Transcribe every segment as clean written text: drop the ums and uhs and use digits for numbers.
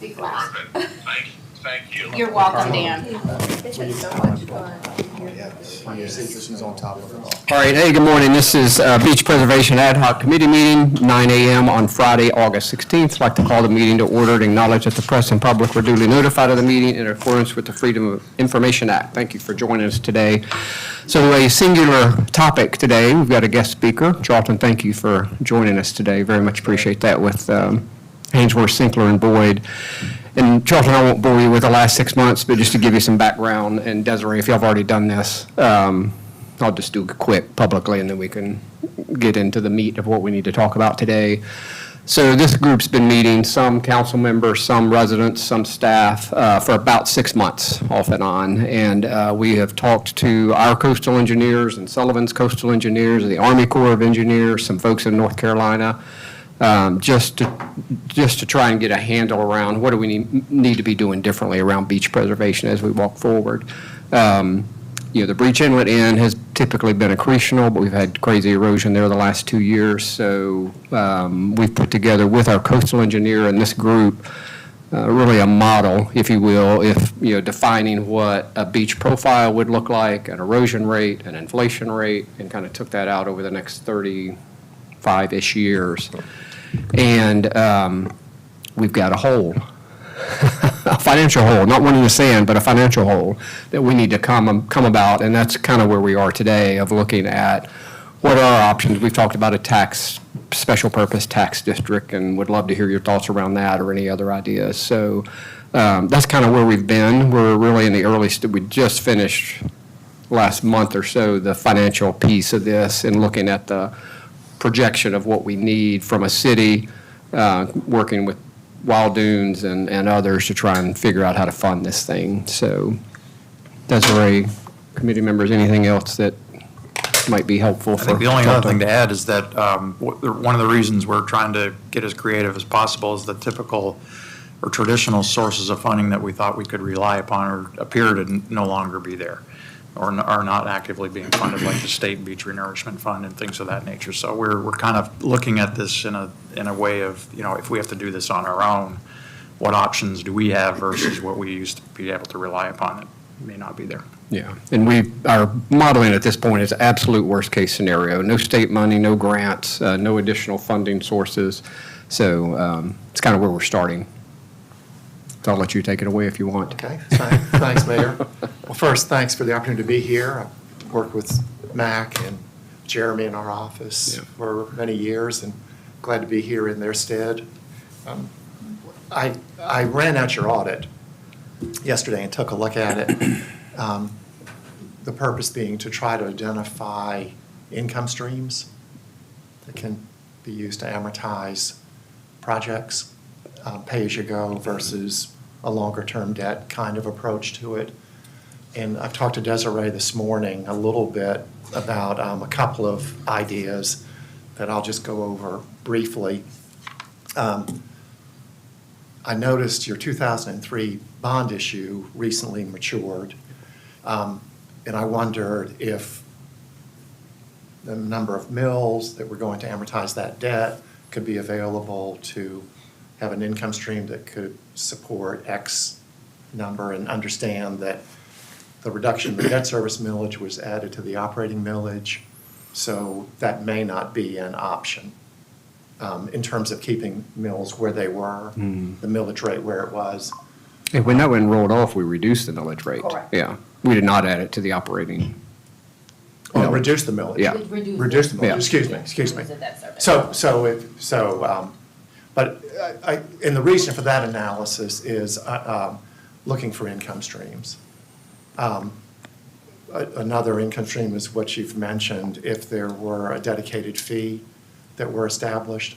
Be glad. Thank you. You're welcome, Dan. Your citrus is on top of it all. All right, hey, good morning. This is Beach Preservation Ad Hoc Committee meeting, 9 a.m. on Friday, August 16th. I'd like to call the meeting to order and acknowledge that the press and public were duly notified of the meeting in accordance with the Freedom of Information Act. Thank you for joining us today. So a singular topic today. We've got a guest speaker. Charlton, thank you for joining us today. Very much appreciate that with Hainsworth, Sinkler, and Boyd. And Charlton, I won't bore you with the last 6 months, but just to give you some background, and Desiree, if y'all have already done this, I'll just do it quick publicly, and then we can get into the meat of what we need to talk about today. So this group's been meeting, some council members, some residents, some staff, for about 6 months off and on. And we have talked to our coastal engineers and Sullivan's coastal engineers, the Army Corps of Engineers, some folks in North Carolina, just to try and get a handle around what do we need to be doing differently around beach preservation as we walk forward. You know, the Breach Inlet Inn has typically been accretional, but we've had crazy erosion there the last 2 years. So we've put together with our coastal engineer and this group really a model, if you will, defining what a beach profile would look like, an erosion rate, an inflation rate, and kind of took that out over the next 35-ish years. And we've got a hole, a financial hole, not one in the sand, but a financial hole that we need to come about. And that's kind of where we are today, of looking at what are our options. We've talked about a special purpose tax district, and would love to hear your thoughts around that or any other ideas. So that's kind of where we've been. We're really in the early we just finished last month or so the financial piece of this, and looking at the projection of what we need from a city, working with Wild Dunes and others to try and figure out how to fund this thing. So, Desiree, committee members, anything else that might be helpful? I think the only other thing to add is that one of the reasons we're trying to get as creative as possible is the typical or traditional sources of funding that we thought we could rely upon or appear to no longer be there, or are not actively being funded, like the State Beach Renourishment Fund and things of that nature. So we're kind of looking at this in a way of, if we have to do this on our own, what options do we have versus what we used to be able to rely upon that may not be there. Yeah, and our modeling at this point is absolute worst case scenario. No state money, no grants, no additional funding sources. So it's kind of where we're starting. So I'll let you take it away if you want. Okay, thanks, Mayor. Well, first, thanks for the opportunity to be here. I've worked with Mac and Jeremy in our office for many years, and glad to be here in their stead. I ran out your audit yesterday and took a look at it. The purpose being to try to identify income streams that can be used to amortize projects, pay-as-you-go versus a longer-term debt kind of approach to it. And I've talked to Desiree this morning a little bit about a couple of ideas that I'll just go over briefly. I noticed your 2003 bond issue recently matured, and I wondered if the number of mills that were going to amortize that debt could be available to have an income stream that could support X number, and understand that the reduction in the debt service millage was added to the operating millage, so that may not be an option in terms of keeping mills where they were, the millage rate where it was. And when that one rolled off, we reduced the millage rate. Correct. Yeah, we did not add it to the operating. Oh, reduce the millage. Yeah. Reduce the millage, Yeah. excuse me. But and the reason for that analysis is looking for income streams. Another income stream is what you've mentioned, if there were a dedicated fee that were established.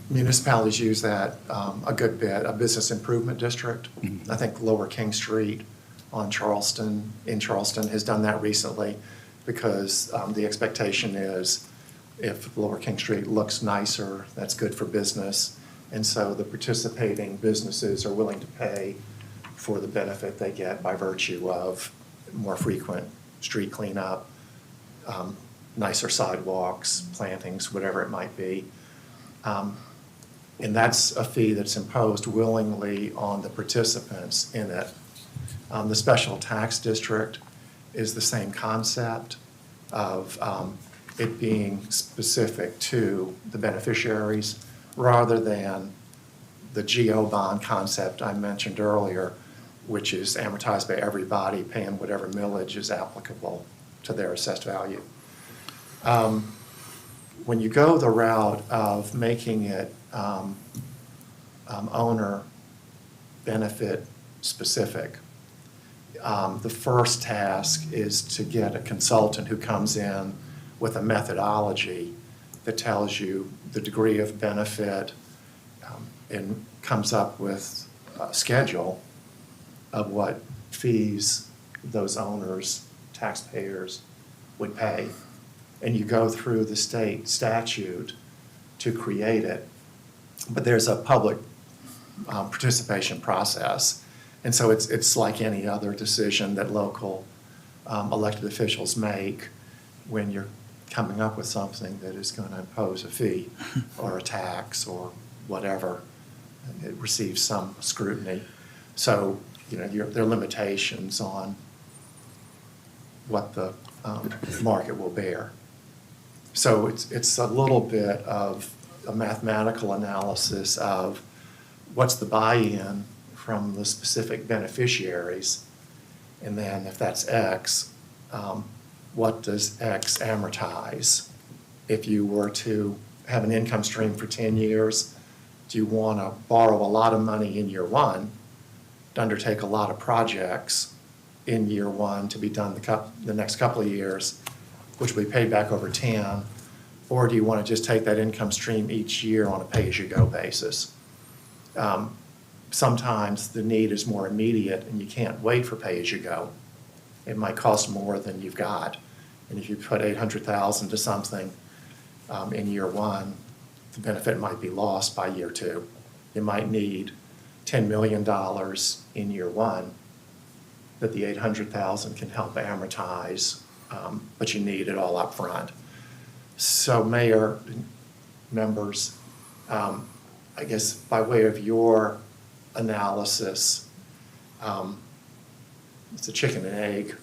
Municipalities use that a good bit. A business improvement district, I think Lower King Street in Charleston has done that recently, because the expectation is if Lower King Street looks nicer, that's good for business. And so the participating businesses are willing to pay for the benefit they get by virtue of more frequent street cleanup, nicer sidewalks, plantings, whatever it might be. And that's a fee that's imposed willingly on the participants in it. The special tax district is the same concept of it being specific to the beneficiaries rather than the GO bond concept I mentioned earlier, which is amortized by everybody paying whatever millage is applicable to their assessed value. When you go the route of making it owner benefit specific, the first task is to get a consultant who comes in with a methodology that tells you the degree of benefit and comes up with a schedule of what fees those owners, taxpayers would pay. And you go through the state statute to create it. But there's a public participation process. And so it's like any other decision that local elected officials make when you're coming up with something that is going to impose a fee or a tax or whatever. And it receives some scrutiny. So, there are limitations on what the market will bear. So it's a little bit of a mathematical analysis of what's the buy-in from the specific beneficiaries, and then if that's X, what does X amortize? If you were to have an income stream for 10 years, do you want to borrow a lot of money in year one to undertake a lot of projects in year one to be done the next couple of years, which will be paid back over 10, or do you want to just take that income stream each year on a pay-as-you-go basis? Sometimes the need is more immediate and you can't wait for pay-as-you-go. It might cost more than you've got. And if you put $800,000 to something in year one, the benefit might be lost by year two. You might need $10 million in year one that the $800,000 can help amortize, but you need it all up front. So Mayor, members, I guess by way of your analysis, it's a chicken and egg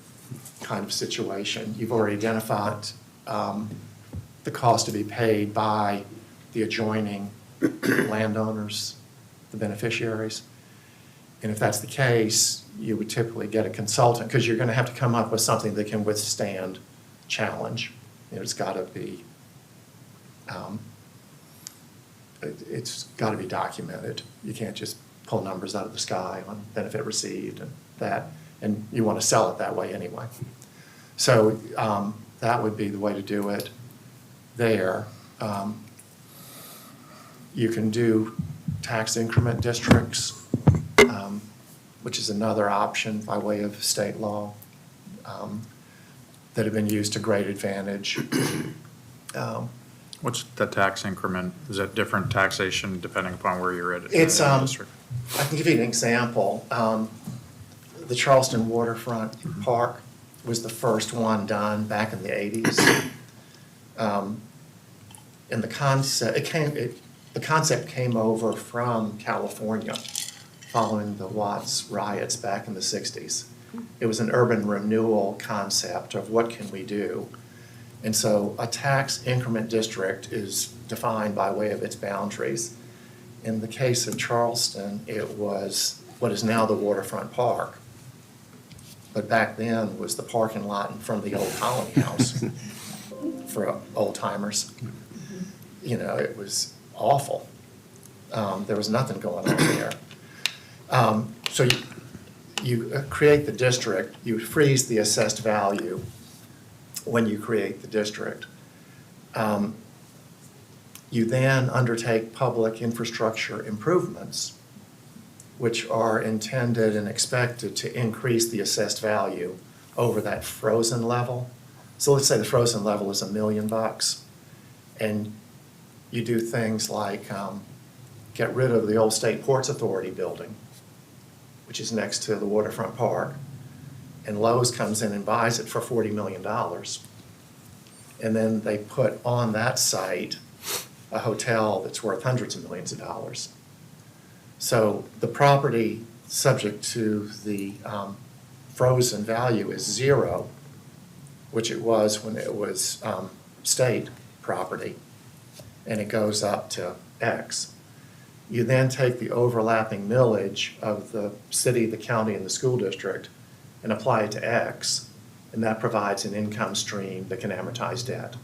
kind of situation. You've already identified the cost to be paid by the adjoining landowners, the beneficiaries. And if that's the case, you would typically get a consultant because you're going to have to come up with something that can withstand challenge. It's got to be documented. You can't just pull numbers out of the sky on benefit received and that, and you want to sell it that way anyway. So that would be the way to do it there. You can do tax increment districts, which is another option by way of state law that have been used to great advantage. What's the tax increment? Is that different taxation depending upon where you're at? It's, in the district? I can give you an example. The Charleston Waterfront Park was the first one done back in the 80s. And the concept came over from California following the Watts riots back in the 60s. It was an urban renewal concept of what can we do. And so a tax increment district is defined by way of its boundaries. In the case of Charleston, it was what is now the Waterfront Park. But back then was the parking lot in front of the old Colony House for old timers. It was awful. There was nothing going on there. So you create the district, you freeze the assessed value when you create the district. You then undertake public infrastructure improvements, which are intended and expected to increase the assessed value over that frozen level. So let's say the frozen level is $1 million, and you do things like get rid of the old State Ports Authority building, which is next to the Waterfront Park, and Lowe's comes in and buys it for $40 million. And then they put on that site a hotel that's worth hundreds of millions of dollars. So the property subject to the frozen value is zero, which it was when it was state property, and it goes up to X. You then take the overlapping millage of the city, the county, and the school district and apply it to X, and that provides an income stream that can amortize debt.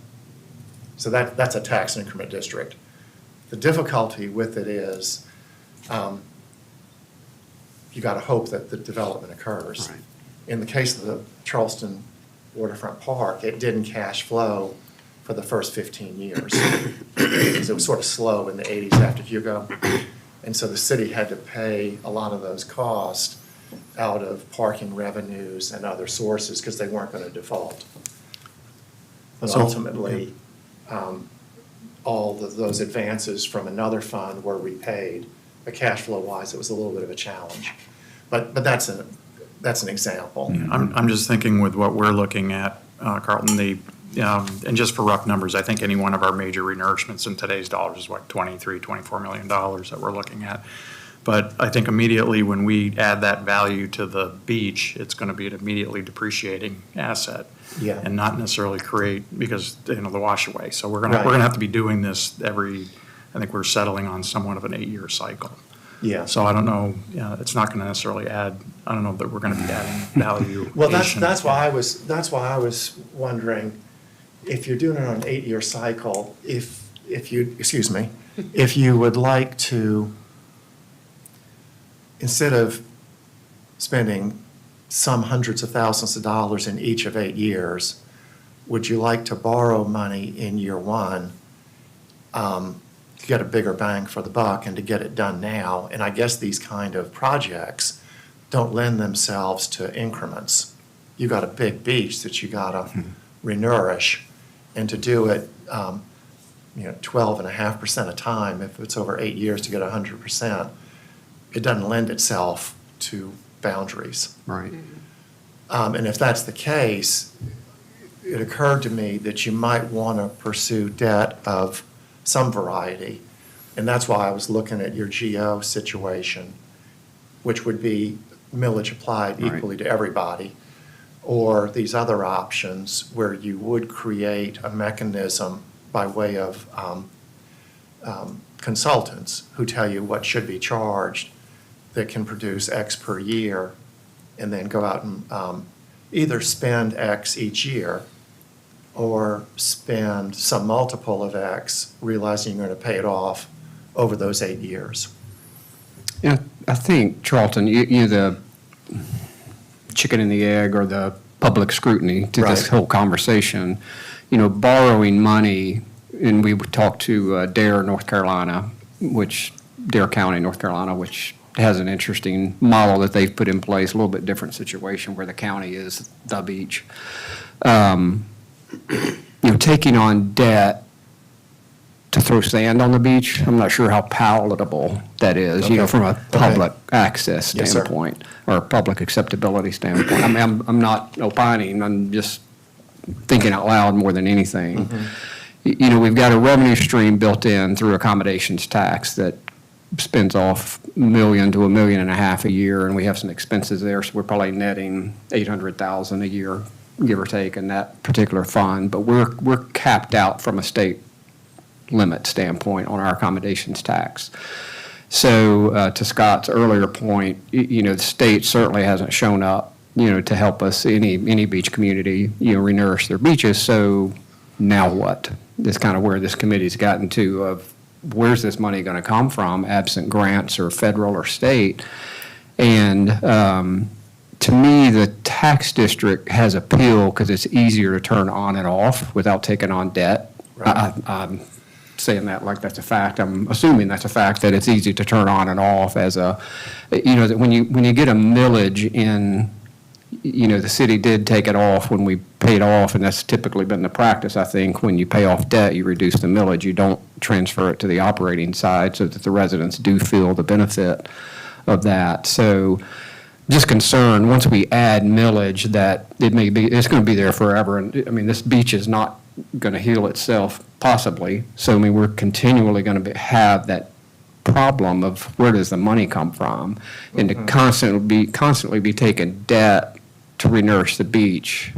So that's a tax increment district. The difficulty with it is you got to hope that the development occurs. Right. In the case of the Charleston Waterfront Park, it didn't cash flow for the first 15 years because it was sort of slow in the 80s after Hugo. And so the city had to pay a lot of those costs out of parking revenues and other sources because they weren't going to default. But So- ultimately, those advances from another fund were repaid. But cash flow wise, it was a little bit of a challenge. But that's an example. I'm just thinking with what we're looking at, Carlton, and just for rough numbers, I think any one of our major renourishments in today's dollars is what, $24 million that we're looking at. But I think immediately when we add that value to the beach, it's going to be an immediately depreciating asset. Yeah. And not necessarily create, because, the wash away. So we're going Right. to have to be doing this I think we're settling on somewhat of an 8-year cycle. Yeah. So I don't know, it's not going to necessarily add, I don't know that we're going to be adding value. Well, that's why I was wondering, if you're doing it on an 8-year cycle, if you would like to, instead of spending some hundreds of thousands of dollars in each of 8 years, would you like to borrow money in year one to get a bigger bang for the buck and to get it done now? And I guess these kind of projects don't lend themselves to increments. You got a big beach that you got to renourish, and to do it 12.5% of time, if it's over 8 years to get 100%, it doesn't lend itself to boundaries. Right. And if that's the case, it occurred to me that you might want to pursue debt of some variety. And that's why I was looking at your GO situation, which would be millage applied Right. equally to everybody, or these other options where you would create a mechanism by way of consultants who tell you what should be charged that can produce X per year, and then go out and either spend X each year or spend some multiple of X, realizing you're going to pay it off over those 8 years. Yeah, I think, Charlton, you're the chicken and the egg, or the public scrutiny to this Right. whole conversation. Borrowing money, and we would talk to Dare, North Carolina, Dare County, North Carolina, which has an interesting model that they've put in place, a little bit different situation where the county is the beach. Taking on debt to throw sand on the beach, I'm not sure how palatable that is, Okay. from a Okay. public access Yes, sir. standpoint or public acceptability standpoint. I mean, I'm not opining, I'm just thinking out loud more than anything. We've got a revenue stream built in through accommodations tax that spends off $1 million to $1.5 million a year, and we have some expenses there, so we're probably netting $800,000 a year, give or take, in that particular fund. But we're capped out from a state limit standpoint on our accommodations tax. So to Scott's earlier point, the state certainly hasn't shown up, to help us, any beach community, renourish their beaches. So now what? That's kind of where this committee's gotten to, of where's this money going to come from, absent grants or federal or state? And to me, the tax district has appeal because it's easier to turn on and off without taking on debt. Right. I'm saying that like that's a fact. I'm assuming that's a fact, that it's easy to turn on and off as that when you get a millage in, the city did take it off when we paid off, and that's typically been the practice. I think when you pay off debt, you reduce the millage. You don't transfer it to the operating side so that the residents do feel the benefit of that. So just concerned, once we add millage, that it's going to be there forever. And I mean, this beach is not going to heal itself, possibly. So, I mean, we're continually going to have that problem of where does the money come from? And to constantly be taking debt to renourish the beach,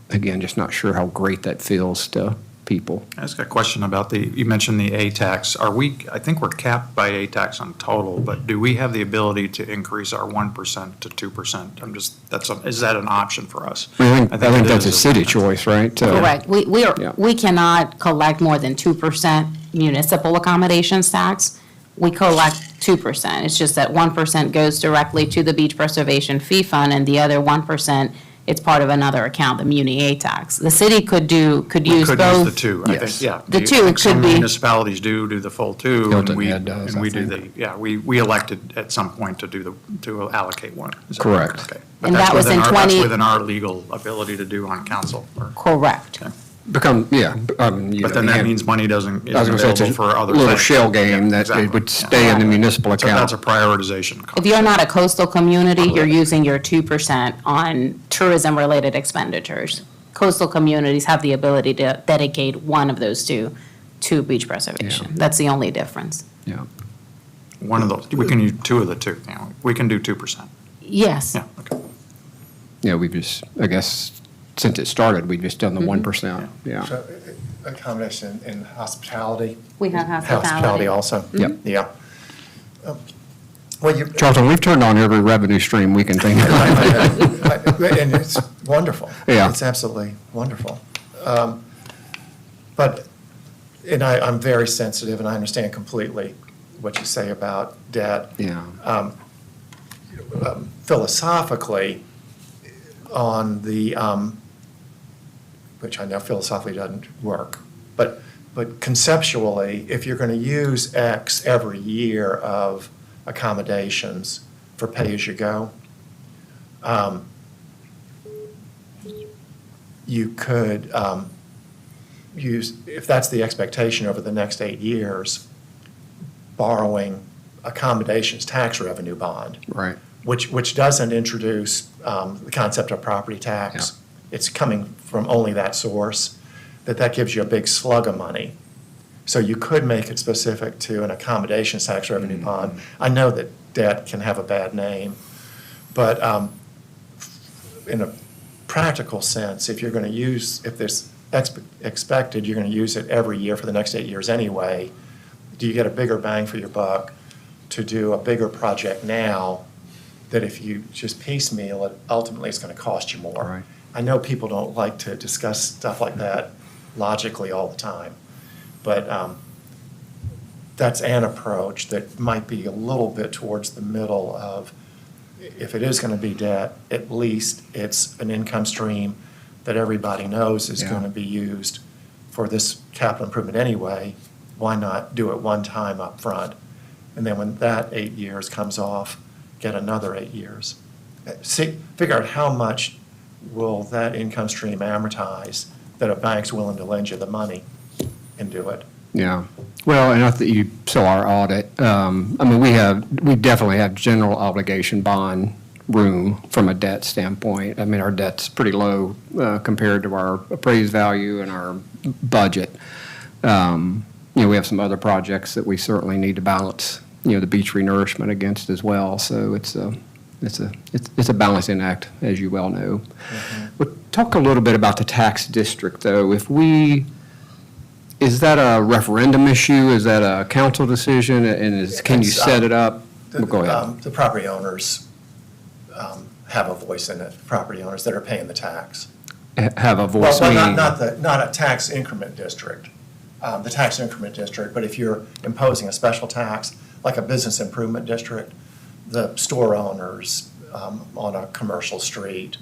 again, just not sure how great that feels to people. I just got a question about you mentioned the A tax. I think we're capped by A tax on total, but do we have the ability to increase our 1% to 2%? Is that an option for us? I think it that's a is. city choice, right? Correct. Yeah. We cannot collect more than 2% municipal accommodations tax. We collect 2%. It's just that 1% goes directly to the beach preservation fee fund, and the other 1%, it's part of another account, the Muni A tax. The city could use both. We could use the two, I Yes. think, yeah. The two could Some be- municipalities do the full two. Hilton and we Head does, And we I do think. we elected at some point to allocate one. Is that Correct. Okay. But And that's that was within in our- 20 That's within our legal ability to do on council. Correct. But then that means money isn't I was going to say, it's available for other a little things. shell game Yeah, that exactly, it would yeah. stay in the municipal So that's a account. prioritization. If you're not a coastal community, you're using your 2% on tourism-related expenditures. Coastal communities have the ability to dedicate one of those two to beach preservation. Yeah. That's the only difference. Yeah. One of those, we can use two of the two, we can do 2%. Yes. Yeah, okay. Yeah, we've just, I guess, since it started, we've just done the 1%, yeah. So, accommodation in hospitality? We have hospitality. Hospitality also? Yep. Yeah. Well, you. Charlton, we've turned on every revenue stream we can think of. And it's wonderful. Yeah. It's absolutely wonderful. But, and I'm very sensitive, and I understand completely what you say about debt. Yeah. Philosophically, on the, which I know philosophically doesn't work, but conceptually, if you're going to use X every year of accommodations for pay-as-you-go, you could use, if that's the expectation over the next 8 years, borrowing accommodations tax revenue bond, Right. which doesn't introduce the concept of property tax. It's coming from only that source, that gives you a big slug of money. So you could make it specific to an accommodations tax revenue bond. I know that debt can have a bad name, but in a practical sense, if you're going to use, if there's expected, you're going to use it every year for the next 8 years anyway, do you get a bigger bang for your buck to do a bigger project now that if you just piecemeal it, ultimately it's going to cost you more? Right. I know people don't like to discuss stuff like that logically all the time, but that's an approach that might be a little bit towards the middle of, if it is going to be debt, at least it's an income stream that everybody knows is Yeah. going to be used for this capital improvement anyway. Why not do it one time up front? And then when that 8 years comes off, get another 8 years. Figure out how much will that income stream amortize that a bank's willing to lend you the money and do it. Yeah. Well, and I think you saw our audit. I mean, we definitely have general obligation bond room from a debt standpoint. I mean, our debt's pretty low compared to our appraised value and our budget. We have some other projects that we certainly need to balance, the beach renourishment against as well. So it's a balancing act, as you well know. We'll talk a little bit about the tax district, though. Is that a referendum issue? Is that a council decision? And can you It's, set it up? The- Go ahead. The property owners have a voice in it, property owners that are paying the tax. Have a voice, Well, meaning, not a tax increment district, the tax increment district, but if you're imposing a special tax, like a business improvement district, the store owners on a commercial street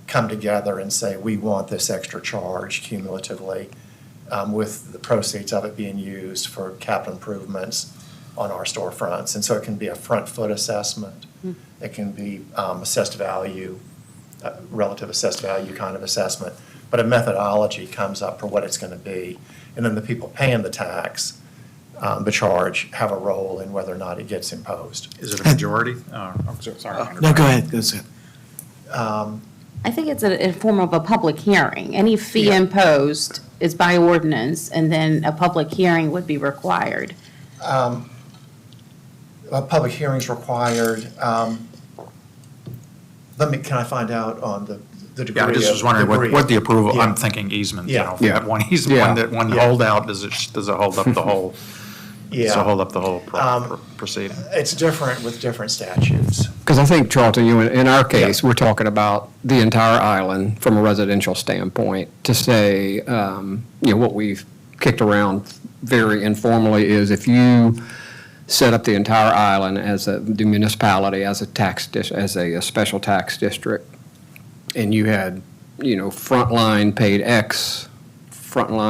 come together and say, we want this extra charge cumulatively, with the proceeds of it being used for capital improvements on our storefronts. And so it can be a front foot assessment. It can be assessed value, relative assessed value kind of assessment. But a methodology comes up for what it's going to be. And then the people paying the tax, the charge, have a role in whether or not it gets imposed. Is it a majority? Sorry. No, go ahead. Go ahead. I think it's a form of a public hearing. Any fee Yeah. imposed is by ordinance, and then a public hearing would be required. A public hearing's required. Can I find out on the degree Yeah, I of? just was wondering degree what the of- approval, Yeah. I'm thinking easement, you Yeah. know, if Yeah. that one easement, Yeah. one Yeah. holdout, does it hold up the whole, Yeah. hold up the whole proceeding? It's different with different statutes. Because I think, Charlton, in our case, we're talking about the entire island from a residential standpoint. To say, what we've kicked around very informally is if you set up the entire island as the municipality, as a as a special tax district, and you had, front line paid X,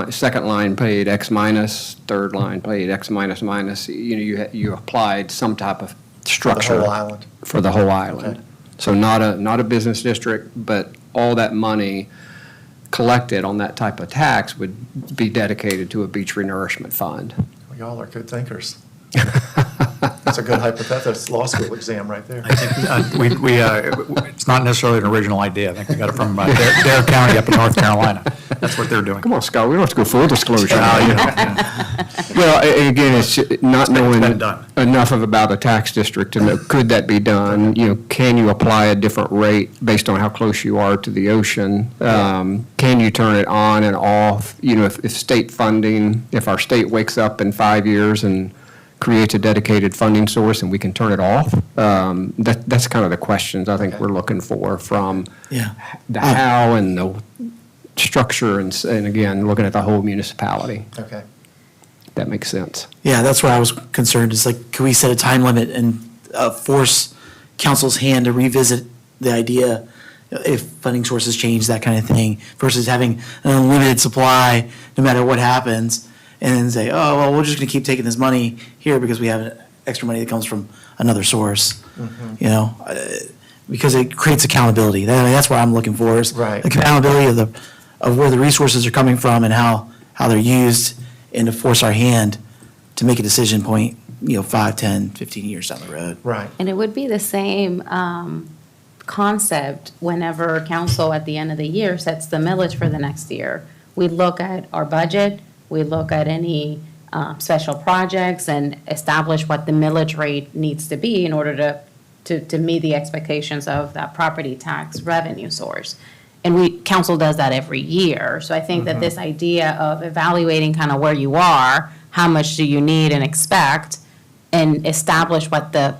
second line paid X minus, third line paid X minus minus, you applied some type of For the structure. whole island. For the whole island. Okay. So not a business district, but all that money collected on that type of tax would be dedicated to a beach renourishment fund. Well, y'all are good thinkers. That's a good hypothetical, that's law school exam right there. I think it's not necessarily an original idea. I think we got it from Dare County up in North Carolina. That's what they're doing. Come on, Scott, we don't have to go full disclosure. Yeah. Well, again, it's not knowing been done. enough about a tax district to know, could that be done? Can you apply a different rate based on how close you are to the ocean? Can you turn it on and off? If state funding, if our state wakes up in 5 years and creates a dedicated funding source and we can turn it off, that's kind of the questions I think Okay. we're looking for from Yeah. the how and the structure and again, looking at the whole municipality. Okay. That makes sense. Yeah, that's where I was concerned, is like, can we set a time limit and force council's hand to revisit the idea if funding sources change, that kind of thing, versus having an unlimited supply no matter what happens, and then say, oh, well, we're just gonna keep taking this money here because we have extra money that comes from another source, because it creates accountability. That's what I'm looking for, is Right. accountability of where the resources are coming from and how they're used, and to force our hand to make a decision point, 5, 10, 15 years down the road. Right. And it would be the same concept whenever council at the end of the year sets the millage for the next year. We look at our budget, we look at any special projects and establish what the millage rate needs to be in order to meet the expectations of that property tax revenue source. And council does that every year. So I think that this idea of evaluating kind of where you are, how much do you need and expect, and establish what the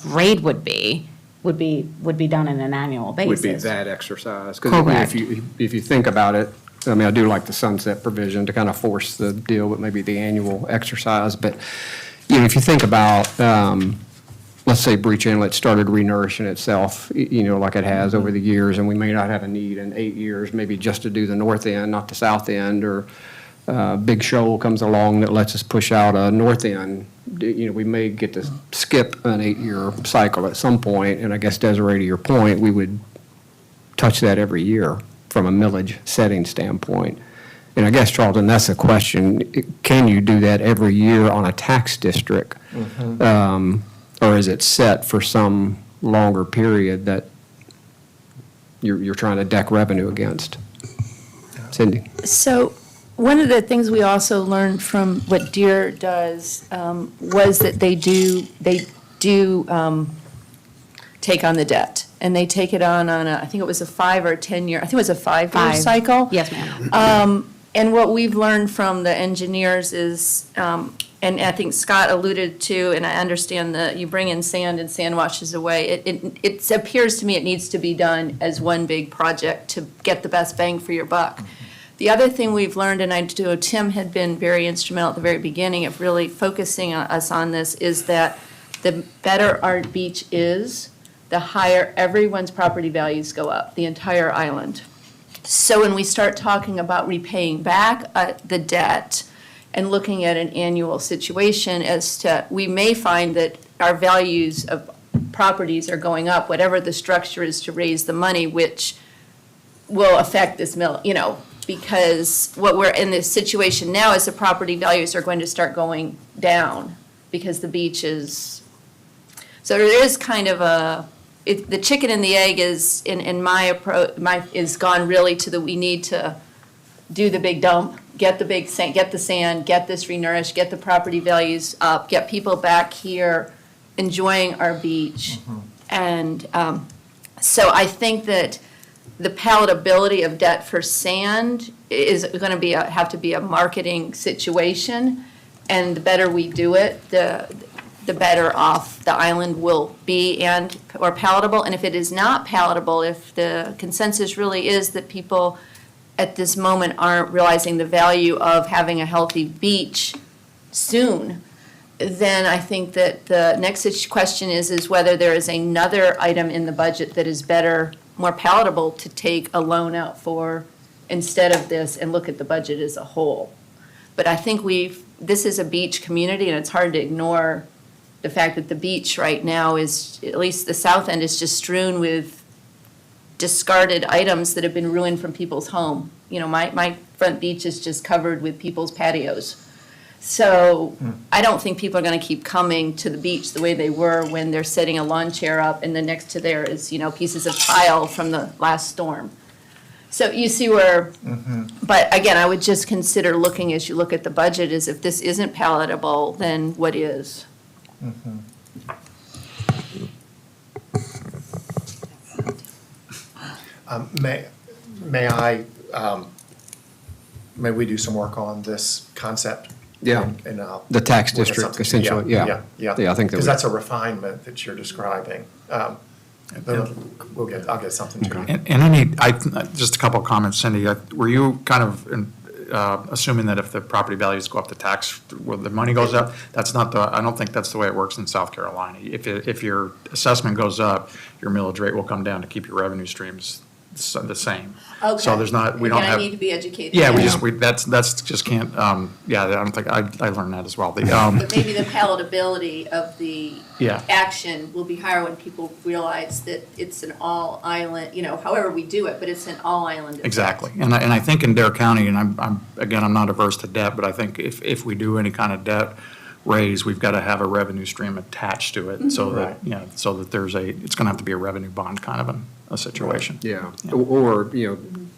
rate would be done on an annual basis. Would be that exercise. Because Correct. if you think about it, I mean, I do like the sunset provision to kind of force the deal with maybe the annual exercise. But, if you think about, let's say Breach Inlet started renourishing itself, like it has over the years, and we may not have a need in 8 years, maybe just to do the north end, not the south end, or Big Shoal comes along that lets us push out a north end. We may get to skip an 8-year cycle at some point, and I guess, Desiree, to your point, we would touch that every year from a millage setting standpoint. And I guess, Charlton, that's the question. Can you do that every year on a tax district? Or is it set for some longer period that you're trying to deck revenue against? Cindy? So one of the things we also learned from what Deere does was that they do take on the debt. And they take it on I think it was a 5 or 10 year, I think it was a 5-year Five. cycle. Yes, ma'am. And what we've learned from the engineers is, and I think Scott alluded to, and I understand that you bring in sand and sand washes away. It appears to me it needs to be done as one big project to get the best bang for your buck. The other thing we've learned, and I know Tim had been very instrumental at the very beginning of really focusing us on this, is that the better our beach is, the higher everyone's property values go up, the entire island. So when we start talking about repaying back the debt and looking at an annual situation as to, we may find that our values of properties are going up, whatever the structure is to raise the money, which will affect this because what we're in this situation now is the property values are going to start going down because the beach is, so there is kind of the chicken and the egg is, in my approach, is gone really to we need to do the big dump, get the big sand, get the sand, get this renourished, get the property values up, get people back here enjoying our beach. And so I think that the palatability of debt for sand is going to have to be a marketing situation. And the better we do it, the better off the island will be or palatable. And if it is not palatable, if the consensus really is that people at this moment aren't realizing the value of having a healthy beach soon, then I think that the next question is whether there is another item in the budget that is better, more palatable to take a loan out for instead of this and look at the budget as a whole. But I think this is a beach community, and it's hard to ignore the fact that the beach right now is, at least the south end, is just strewn with discarded items that have been ruined from people's home. You know, my front beach is just covered with people's patios. So I don't think people are going to keep coming to the beach the way they were when they're setting a lawn chair up and then next to there is, pieces of tile from the last storm. So you see where, but again, I would just consider looking as you look at the budget is if this isn't palatable, then what is? May we do some work on this concept? Yeah. And, The tax we'll get district, something- essentially, yeah. Yeah, Yeah, I think that because we- that's a refinement that you're describing. I'll get something to you. And just a couple of comments, Cindy, were you kind of assuming that if the property values go up, the money goes up? That's not I don't think that's the way it works in South Carolina. If your assessment goes up, your millage rate will come down to keep your revenue streams the same. So there's not, we don't have. I need to be educated. Yeah, that's just can't, I don't think, I learned that as well. But maybe the palatability of the Yeah. action will be higher when people realize that it's an all-island, however we do it, but it's an all-island. Exactly. And I think in Dare County, and I'm not averse to debt, but I think if we do any kind of debt raise, we've got to have a revenue stream attached to it so that, so that it's going to have to be a revenue bond kind of a situation. Yeah, or,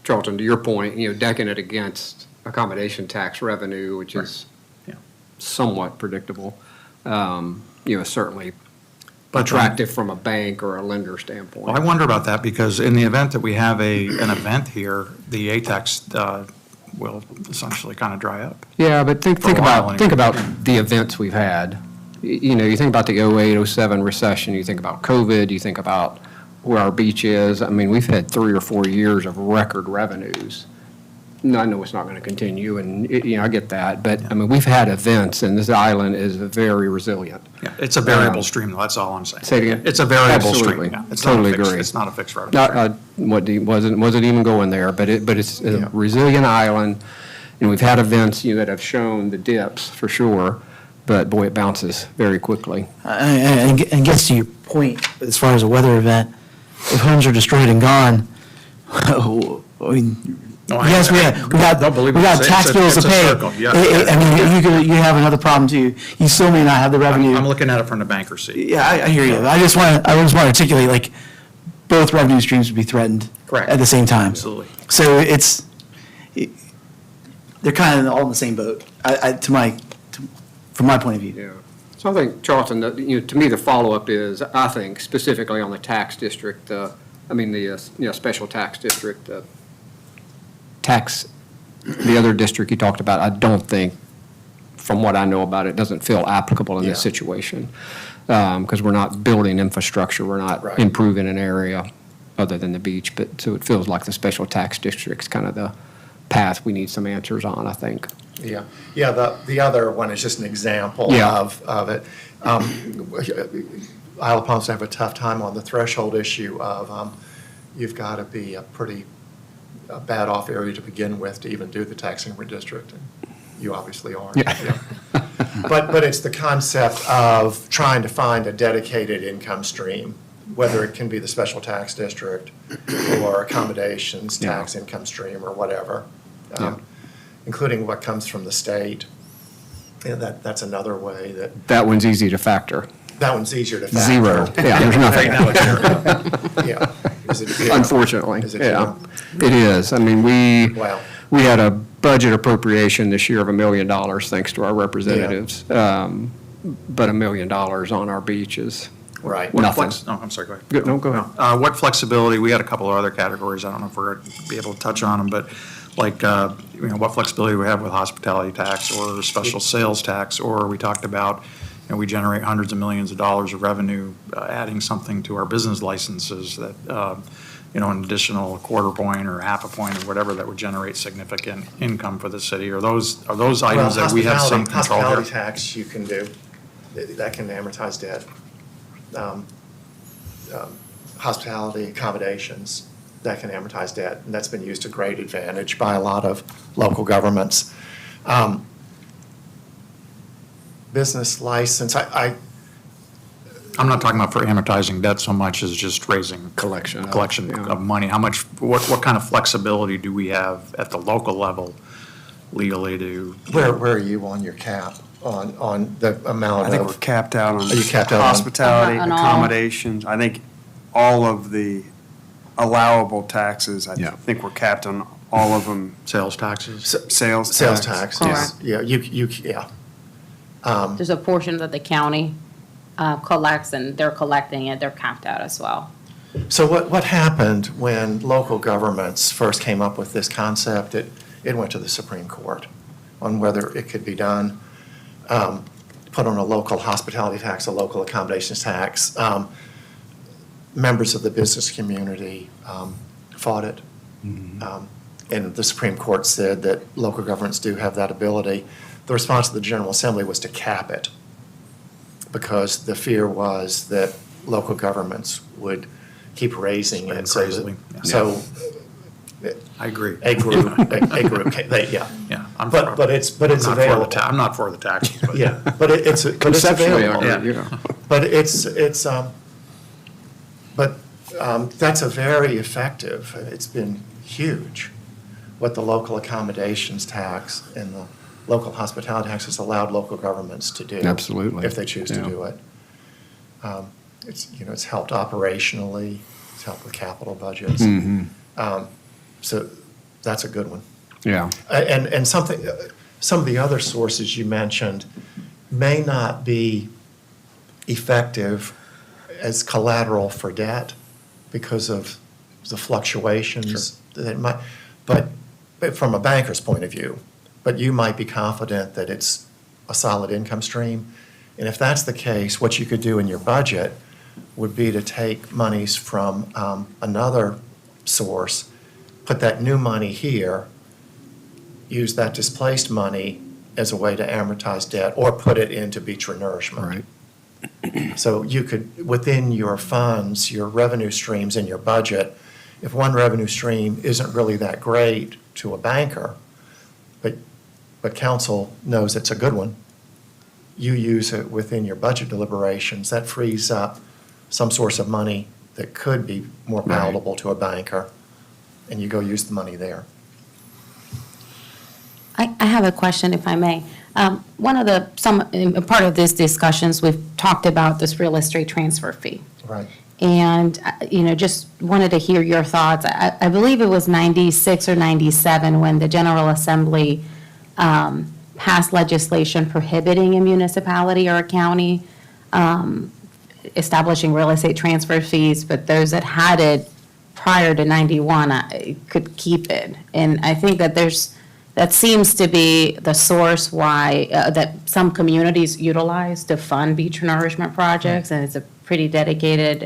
Charlton, to your point, decking it against accommodation tax revenue, which is Yeah. somewhat predictable, certainly But, attractive from a bank or a lender standpoint. Well, I wonder about that because in the event that we have an event here, the ATAX will essentially kind of dry up. Yeah, but think For a while, think anyway. about the events we've had. You think about the 08, 07 recession, you think about COVID, you think about where our beach is. I mean, we've had 3 or 4 years of record revenues. No, I know it's not going to continue, and, I get that, but, I mean, we've had events, and this island is very resilient. Yeah, it's a variable stream, though, that's all I'm saying. Say it again? It's a variable Absolutely. stream. Yeah. It's not a Totally fixed- agree. It's not a fixed revenue stream. Wasn't even going there, but it's a resilient island, and we've had events, that have shown the dips, for sure, but boy, it bounces very quickly. And gets to your point, as far as a weather event, if homes are destroyed and gone, I mean, yes, we Don't believe me. got It's tax a- bills to it's a pay. circle. Yeah. I mean, you have another problem too. You still may not have the revenue. I'm looking at it from the banker seat. Yeah, I hear you. I just want to articulate, like, both revenue streams would be threatened. Correct. At the same time. Absolutely. So they're kind of all in the same boat, from my point of view. Yeah. So I think, Charlton, that, to me, the follow-up is, I think, specifically on the tax district, the special tax district, the other district you talked about, I don't think, from what I know about it, doesn't feel applicable in this Yeah. situation. Because we're not building infrastructure, we're not Right. improving an area other than the beach, but, so it feels like the special tax district's kind of the path we need some answers on, I think. Yeah, the other one is just an example Yeah. of it. Isle of Palms have a tough time on the threshold issue of, you've got to be a pretty bad off area to begin with to even do the taxing redistrict, and you obviously are. Yeah. But it's the concept of trying to find a dedicated income stream, whether it can be the special tax district or accommodations tax income stream or whatever. Yeah. Including what comes from the state. And that's another way That one's easy to factor. that one's easier to factor. Zero. Yeah, there's nothing. Right now it's zero. Yeah. Is it zero? Unfortunately, Is it yeah. zero? It is. I mean, Well, We had a budget appropriation this year of $1 million, thanks to our representatives. But $1 million on our beaches. Right. What Nothing. I'm sorry, go ahead. Good, no, go ahead. What flexibility, we had a couple of other categories, I don't know if we're going to be able to touch on them, but like, what flexibility we have with hospitality tax or special sales tax, or we talked about, we generate hundreds of millions of dollars of revenue, adding something to our business licenses that, an additional quarter point or half a point or whatever that would generate significant income for the city. Are those items that we have some control Hospitality here? tax you can do, that can amortize debt. Hospitality accommodations, that can amortize debt, and that's been used to great advantage by a lot of local governments. Business license, I'm not talking about for amortizing debt so much as just raising. Collection. Collection Yeah. of money. How much, what kind of flexibility do we have at the local level legally to? where are you on your cap, on the amount I think we're of? capped out on Are you capped out on- hospitality, On all. accommodations. I think all of the allowable taxes, I Yeah. think we're capped on all of them. Sales taxes? Sales Sales tax. tax, Correct. yeah, yeah. There's a portion that the county collects, and they're collecting it, they're capped out as well. So what happened when local governments first came up with this concept? It went to the Supreme Court on whether it could be done. Put on a local hospitality tax, a local accommodations tax. Members of the business community fought it. And the Supreme Court said that local governments do have that ability. The response of the General Assembly was to cap it, because the fear was that local governments would keep raising Spend it. So that- crazily, yeah. So I agree. a group, yeah. Yeah. But it's I'm not for the available. I'm not for the taxes, but. Yeah, but it's Conceptually, available. I agree, yeah. But that's a very effective, it's been huge, what the local accommodations tax and the local hospitality tax has allowed local governments to do. Absolutely. If they choose to Yeah. do it. It's helped operationally, it's helped with capital budgets. So that's a good one. Yeah. And something, some of the other sources you mentioned may not be effective as collateral for debt because of the fluctuations that it might, but from a banker's point of view, but you might be confident that it's a solid income stream. And if that's the case, what you could do in your budget would be to take monies from another source, put that new money here, use that displaced money as a way to amortize debt, or put it into beach renourishment. Right. So you could, within your funds, your revenue streams in your budget, if one revenue stream isn't really that great to a banker, but council knows it's a good one, you use it within your budget deliberations, that frees up some source of money that could be more Right. palatable to a banker, and you go use the money there. I have a question, if I may. Part of this discussions, we've talked about this real estate transfer fee. Right. And, just wanted to hear your thoughts. I believe it was 96 or 97 when the General Assembly passed legislation prohibiting a municipality or a county establishing real estate transfer fees, but those that had it prior to 91 could keep it. And I think that that seems to be the source why, that some communities utilize to fund beach nourishment projects, and it's a pretty dedicated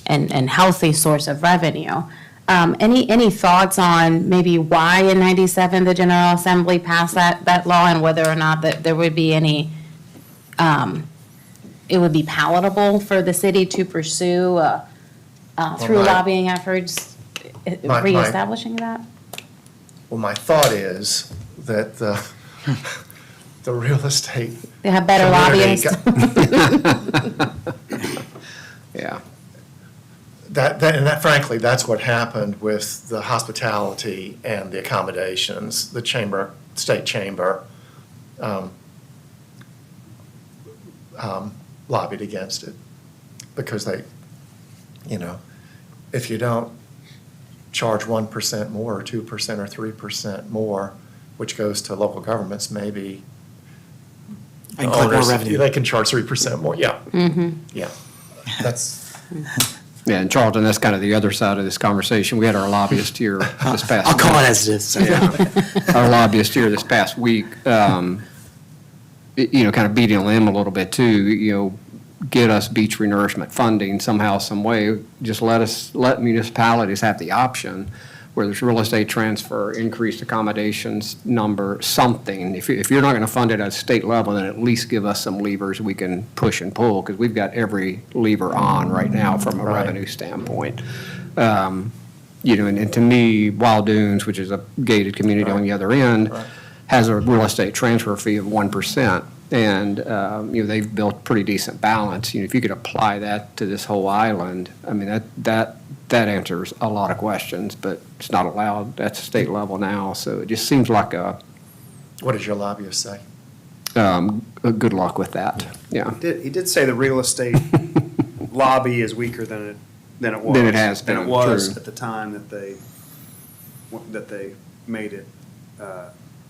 and healthy source of revenue. Any thoughts on maybe why in 97 the General Assembly passed that law, and whether or not that there would be any, it would be palatable for the city to pursue through my- lobbying efforts, my- reestablishing that? Well, my thought is that the real estate They have better community lobbyists? Yeah. That frankly, that's what happened with the hospitality and the accommodations. The state chamber lobbied against it because they, if you don't charge 1% more, or 2%, or 3% more, which goes to local governments, maybe. I can collect more owners, revenue. They can charge 3% more, yeah. Yeah, that's, Yeah, and Charlton, that's kind of the other side of this conversation. We had our lobbyist here this past. I'll call it as it is. Our lobbyist here this past week, kind of beating on them a little bit too, get us beach renourishment funding somehow, some way. Just let municipalities have the option, where there's real estate transfer, increased accommodations number, something. If you're not going to fund it at state level, then at least give us some levers we can push and pull, because we've got every lever on right now from a Right. revenue standpoint. And to me, Wild Dunes, which is a gated community on the other end, Right. has a real estate transfer fee of 1%. And, they've built pretty decent balance. If you could apply that to this whole island, I mean, that answers a lot of questions, but it's not allowed at the state level now. So it just seems like what does your lobbyist say? a good luck with that. Yeah. He did say the real estate lobby is weaker than it was. Than it has been, Than it was true. at the time that they made it,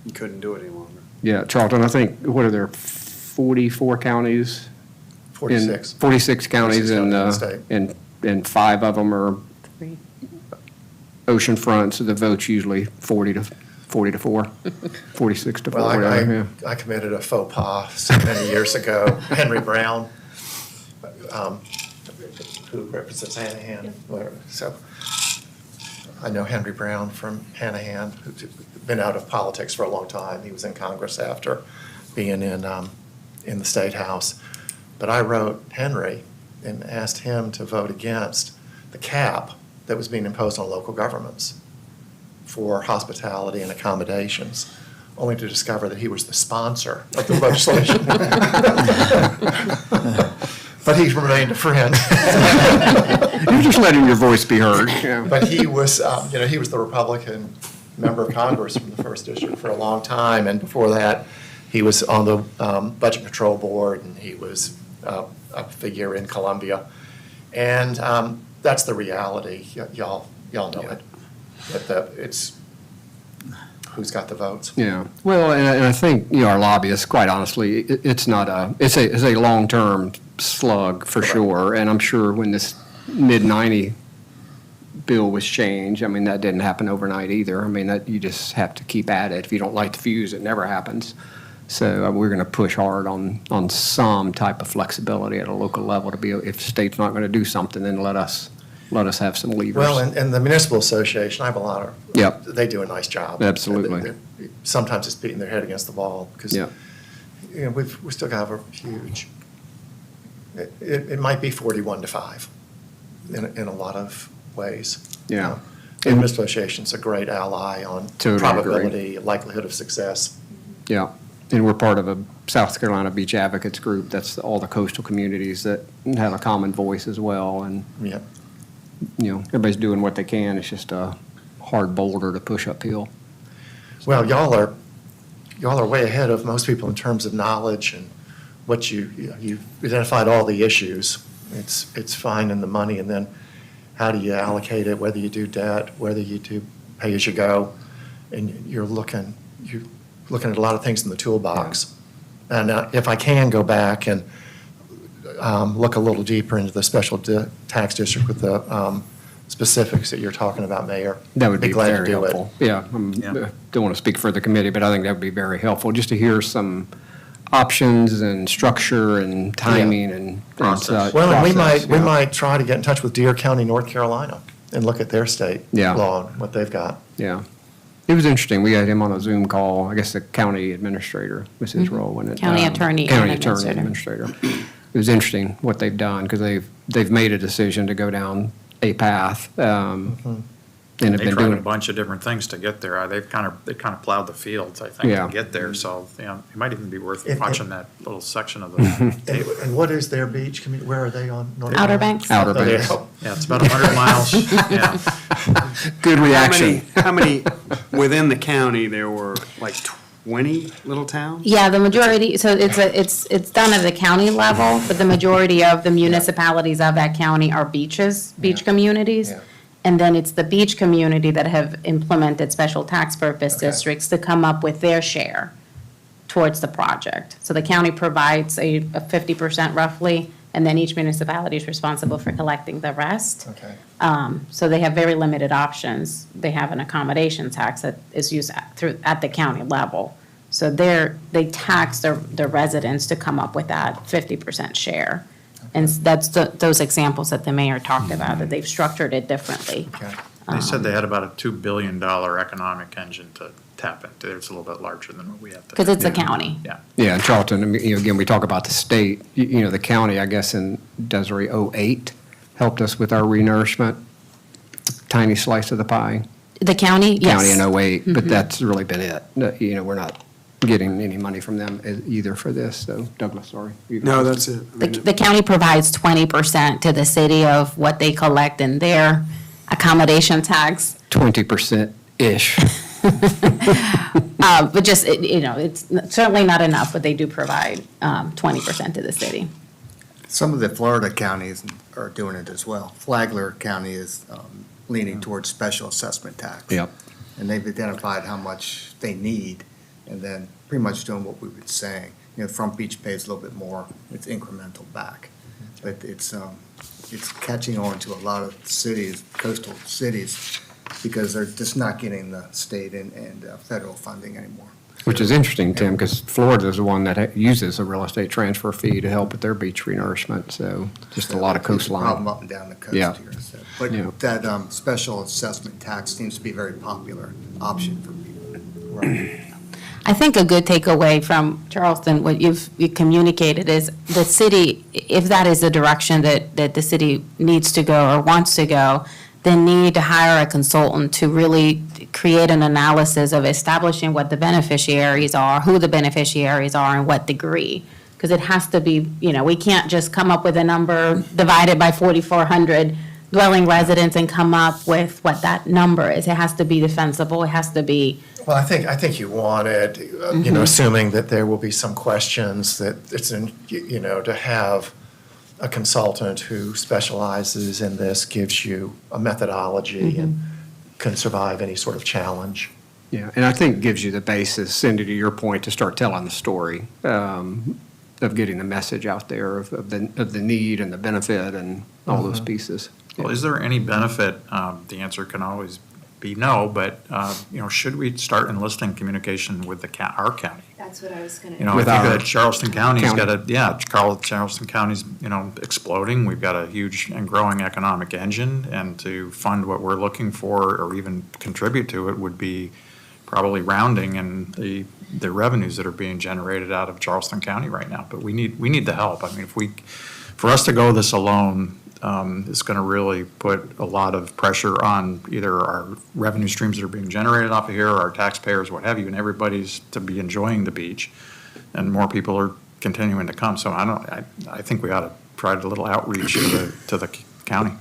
you couldn't do it any longer. Yeah, Charlton, I think, what are there, 44 counties? 46. 46 counties, 46 and, counties in the and 5 of them are Three. oceanfront, so the vote's usually 40 to 4, 46 to 4, Well, whatever, yeah. I committed a faux pas so many years ago. Henry Brown, who represents Hanahan, whatever. So I know Henry Brown from Hanahan, who's been out of politics for a long time. He was in Congress after being in the State House. But I wrote Henry and asked him to vote against the cap that was being imposed on local governments for hospitality and accommodations, only to discover that he was the sponsor of the legislation. But he remained a friend. You're just letting your voice be heard, yeah. But he was, he was the Republican member of Congress from the first district for a long time, and before that, he was on the Budget Control Board, and he was a figure in Columbia. And that's the reality. Y'all know it. That it's who's got the votes. Yeah, well, and I think, our lobbyists, quite honestly, it's not it's a long-term slug for Correct. sure, and I'm sure when this mid-90 bill was changed, I mean, that didn't happen overnight either. I mean, that you just have to keep at it. If you don't light the fuse, it never happens. So we're going to push hard on some type of flexibility at a local level to be, if the state's not going to do something, then let us have some levers. Well, and the municipal association, I have a lot of. Yep. They do a nice job. Absolutely. Sometimes it's beating their head against the wall, because, Yeah. we still have a huge, it might be 41-5 in a lot of ways. Yeah. The municipal association's a great ally on Totally agree. probability, likelihood of success. Yeah, and we're part of a South Carolina Beach Advocates group. That's all the coastal communities that have a common voice as well. And, Yeah. everybody's doing what they can. It's just a hard boulder to push uphill. Well, y'all are way ahead of most people in terms of knowledge and what you've identified all the issues. It's finding the money, and then how do you allocate it, whether you do debt, whether you do pay as you go. And you're looking at a lot of things in the toolbox. And if I can go back and look a little deeper into the special tax district with the specifics that you're talking about, Mayor. That would be glad to very do it. helpful. Yeah, don't want to speak for the committee, but I think that would be very helpful, just to hear some options and structure and timing and Process. Well, and we process, might yeah. try to get in touch with Deere County, North Carolina, and look at their state Yeah. law and what they've got. Yeah. It was interesting. We had him on a Zoom call, I guess the county administrator was his role, wasn't it? County attorney and County attorney administrator. administrator. It was interesting what they've done, because they've made a decision to go down a path, and have They been tried a doing. bunch of different things to get there. They kind of plowed the fields, I think, Yeah. to get there. So, it might even be worth It- watching that little section of the tape. And what is their beach community, where are they on? North Outer Carolina? Banks? Outer Oh, there you Banks. go. Yeah, it's about 100 miles. Yeah. Good reaction. How many, within the county, there were like 20 little towns? Yeah, the majority, so it's done at the county level, but the majority of the municipalities of that county are beach communities. Yeah. And then it's the beach community that have implemented special tax purpose Okay. districts to come up with their share towards the project. So the county provides a 50% roughly, and then each municipality is responsible for collecting the rest. Okay. So they have very limited options. They have an accommodation tax that is used at the county level. So they tax their residents to come up with that 50% share. And that's those examples that the mayor talked about, that they've structured it differently. Okay. They said they had about a $2 billion economic engine to tap into. It's a little bit larger than what we have. Because it's a county. Yeah. Yeah, and Charlton, I mean, again, we talk about the state, the county, I guess, in Desiree '08 helped us with our renourishment, tiny slice of the pie. The county, yes. County in '08, but that's really been it. We're not getting any money from them either for this, so Douglas, sorry. No, that's it. I mean, The county provides 20% to the city of what they collect in their accommodation tax. 20%-ish. But just, it's certainly not enough, but they do provide 20% to the city. Some of the Florida counties are doing it as well. Flagler County is leaning towards special assessment tax. Yep. And they've identified how much they need, and then pretty much doing what we were saying. Front Beach pays a little bit more, it's incremental back. But it's catching on to a lot of cities, coastal cities, because they're just not getting the state and federal funding anymore. Which is interesting, Tim, because Florida is the one that uses a real estate transfer fee to help with their beach renourishment, so just a lot of It's a problem coastline. up and down the coast Yeah. here. So. Yeah. But that special assessment tax seems to be a very popular option for people. I think a good takeaway from Charleston, what you communicated is the city, if that is the direction that the city needs to go or wants to go, they need to hire a consultant to really create an analysis of establishing what the beneficiaries are, who the beneficiaries are, and what degree. Because it has to be, we can't just come up with a number divided by 4,400 dwelling residents and come up with what that number is. It has to be defensible, it has to be. Well, I think you want it, assuming that there will be some questions, that it's, to have a consultant who specializes in this gives you a methodology and can survive any sort of challenge. Yeah, and I think gives you the basis, Cindy, to your point, to start telling the story of getting the message out there of the need and the benefit and all those pieces. Well, is there any benefit? The answer can always be no, but, should we start enlisting communication with our county? That's what I was going I think With our that Charleston County's county. Charleston County's, exploding. We've got a huge and growing economic engine, and to fund what we're looking for or even contribute to it would be probably rounding in the revenues that are being generated out of Charleston County right now. But we need the help. I mean, for us to go this alone, is going to really put a lot of pressure on either our revenue streams that are being generated off of here, or our taxpayers, what have you, and everybody's to be enjoying the beach, and more people are continuing to come. So I think we ought to try a little outreach to the county.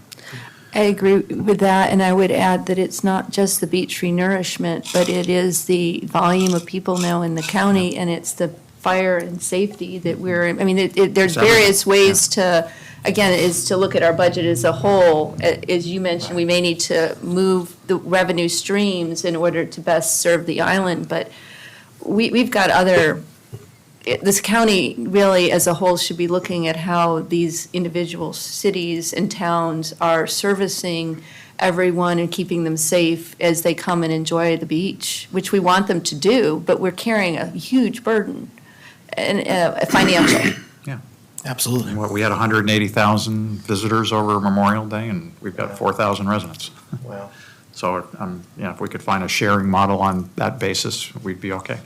I agree with that, and I would add that it's not just the beach renourishment, but it is the volume of people now in the county, and it's the fire and safety that there's various ways to, again, is to look at our budget as a whole. As you mentioned, we may need to move the revenue streams in order to best serve the island, but we've got this county really as a whole should be looking at how these individual cities and towns are servicing everyone and keeping them safe as they come and enjoy the beach, which we want them to do, but we're carrying a huge burden and financial. Absolutely. We had 180,000 visitors over Memorial Day, and we've got 4,000 residents. Wow. So, if we could find a sharing model on that basis, we'd be okay.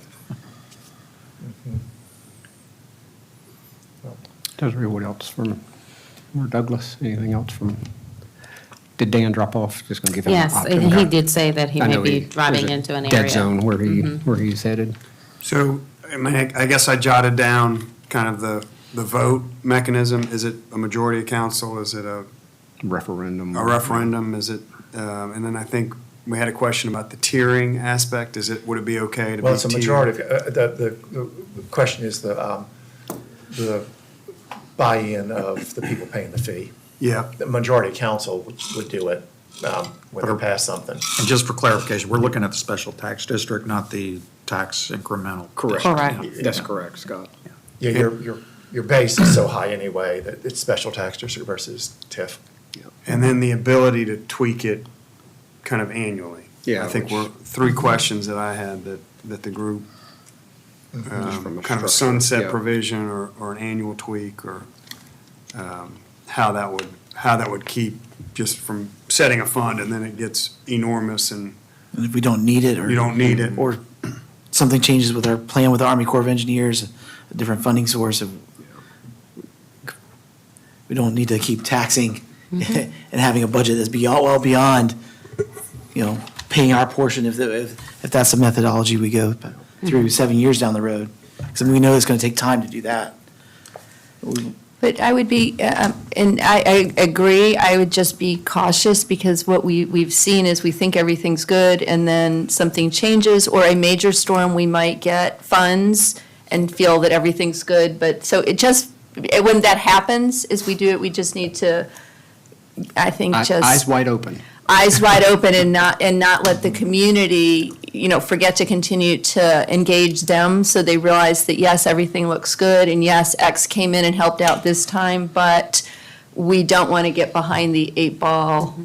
Desiree, what else or Douglas? Anything else from, did Dan drop off? Just going to give him an Yes, option. and he did say that he I may know be there's driving a into an area. dead zone where he's headed. So, I guess I jotted down kind of the vote mechanism. Is it a majority of council? Is it a Referendum. referendum? Is it, and then I think we had a question about the tiering aspect. Would it be okay to be tiered? Well, it's a majority, the question is the buy-in of the people paying the fee. Yeah, The majority of council would do it, when they pass something. And just for clarification, we're looking at the special tax district, not the tax incremental. Correct. Correct. That's correct, Scott. Yeah, your base is so high anyway that it's special tax district versus TIF. And then the ability to tweak it kind of annually. Yeah, I think which- were three questions that I had that the group, from a kind of a structure, sunset yeah. provision or an annual tweak, or how that would keep just from setting a fund and then it gets enormous and And if we don't need it, or. you don't need it. Or something changes with our plan with the Army Corps of Engineers, a different funding source of, we don't need to keep taxing and having a budget that's well beyond, paying our portion if that's the methodology we go through 7 years down the road. Because we know it's going to take time to do that. But I would be, and I agree, I would just be cautious, because what we've seen is we think everything's good, and then something changes, or a major storm, we might get funds and feel that everything's good, but, so it just, when that happens, is we just need to, I think, just. Eyes wide open. Eyes wide open and not let the community, forget to continue to engage them, so they realize that, yes, everything looks good, and yes, X came in and helped out this time, but we don't want to get behind the 8 ball.